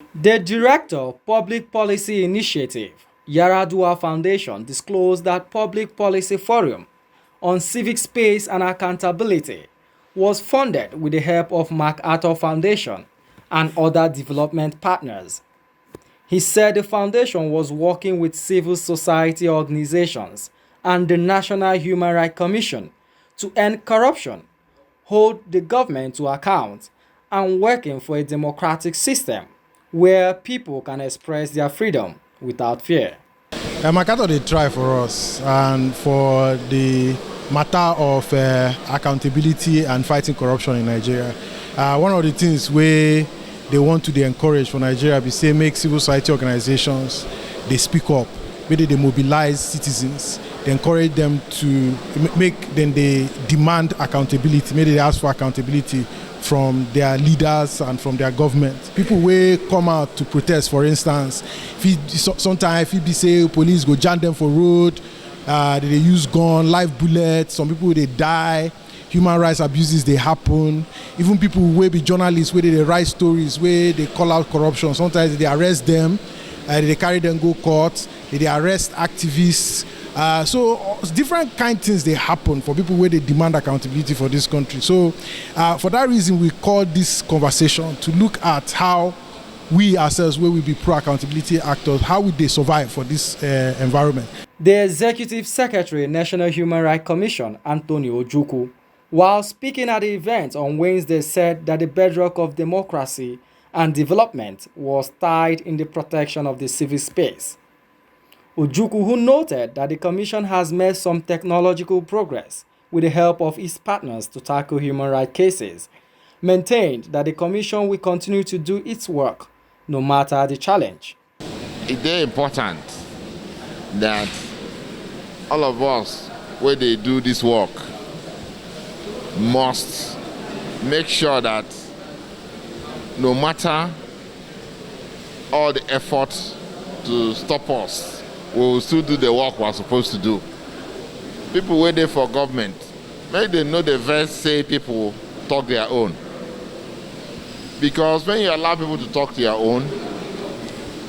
The Director of Public Policy Initiative, Yar'Adua Foundation, disclosed that Public Policy Forum on Civic Space and Accountability was funded with the help of MacArthur Foundation and other development partners. He said the foundation was working with civil society organizations and the National Human Rights Commission to end corruption, hold the government to account, and working for a democratic system where people can express their freedom without fear. MacArthur they try for us and for the matter of accountability and fighting corruption in Nigeria. One of the things where they want to encourage for Nigeria be say make civil society organizations they speak up, maybe they mobilize citizens, they encourage them to they demand accountability, maybe they ask for accountability from their leaders and from their government. People will come out to protest, for instance. Sometimes if they say police go jam them for road, they use gun, live bullets, some people they die, human rights abuses they happen. Even people who will be journalists where they write stories, where they call out corruption, sometimes they arrest them, they carry them go court, they arrest activists. So different kind of things they happen for people where they demand accountability for this country. So for that reason, we call this conversation to look at how we ourselves, where we be pro-accountability actors, how would they survive for this environment. The Executive Secretary, National Human Rights Commission, Anthony Ojukwu, while speaking at the event on Wednesday, said that the bedrock of democracy and development was tied in the protection of the civic space. Ojukwu, who noted that the Commission has made some technological progress with the help of its partners to tackle human rights cases, maintained that the Commission will continue to do its work no matter the challenge. It's very important that all of us, where they do this work, must make sure that no matter all the efforts to stop us, we will still do the work we're supposed to do. People waiting for government, maybe they know the verse say people talk their own. Because when you allow people to talk to their own,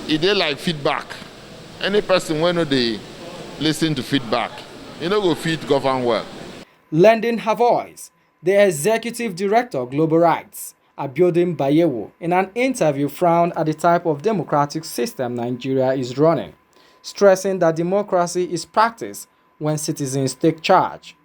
it is like feedback. Any person when they listen to feedback, you know, go feed govern well. Lending her voice, the Executive Director of Global Rights, Abiodun Bayewo, in an interview frowned at the type of democratic system Nigeria is running, stressing that democracy is practiced when citizens take charge.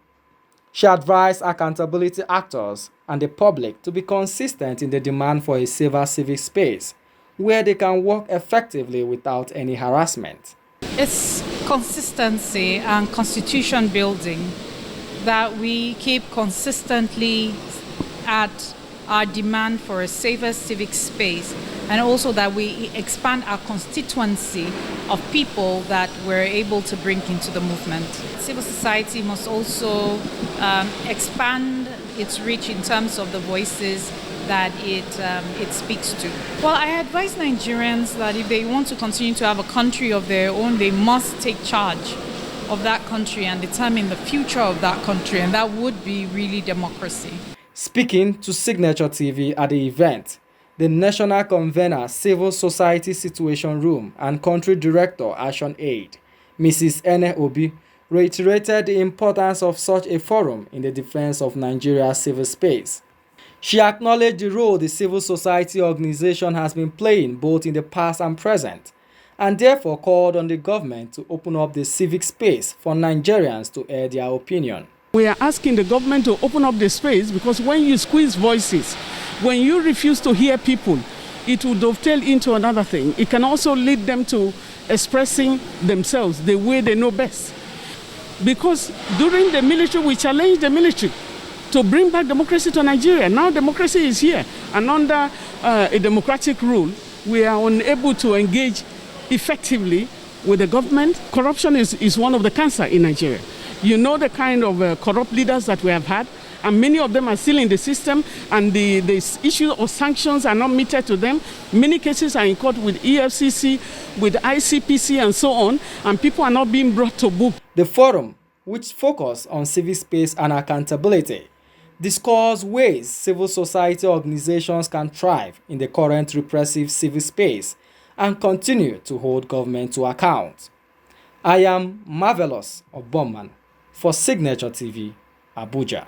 She advised accountability actors and the public to be consistent in the demand for a safer civic space where they can work effectively without any harassment. It's consistency and constitution building that we keep consistently at our demand for a safer civic space, and also that we expand our constituency of people that we're able to bring into the movement. Civil society must also expand its reach in terms of the voices that it speaks to. Well, I advise Nigerians that if they want to continue to have a country of their own, they must take charge of that country and determine the future of that country, and that would be really democracy. Speaking to Signature TV at the event, the National Convener, Civil Society Situation Room and Country Director, Action Aid, Mrs. Ene Obi, reiterated the importance of such a forum in the defense of Nigeria's civil space. She acknowledged the role the civil society organization has been playing both in the past and present, and therefore called on the government to open up the civic space for Nigerians to air their opinion. We are asking the government to open up the space because when you squeeze voices, when you refuse to hear people, it will dovetail into another thing. It can also lead them to expressing themselves the way they know best. Because during the military, we challenged the military to bring back democracy to Nigeria. Now democracy is here, and under a democratic rule, we are unable to engage effectively with the government. Corruption is one of the cancer in Nigeria. You know the kind of corrupt leaders that we have had, and many of them are still in the system, and the issue of sanctions are not meted to them. Many cases are in court with EFCC, with ICPC and so on, and people are not being brought to book. The forum, which focused on civic space and accountability, discuss ways civil society organizations can thrive in the current repressive civil space and continue to hold government to account. I am Marvelous Obomman for Signature TV, Abuja.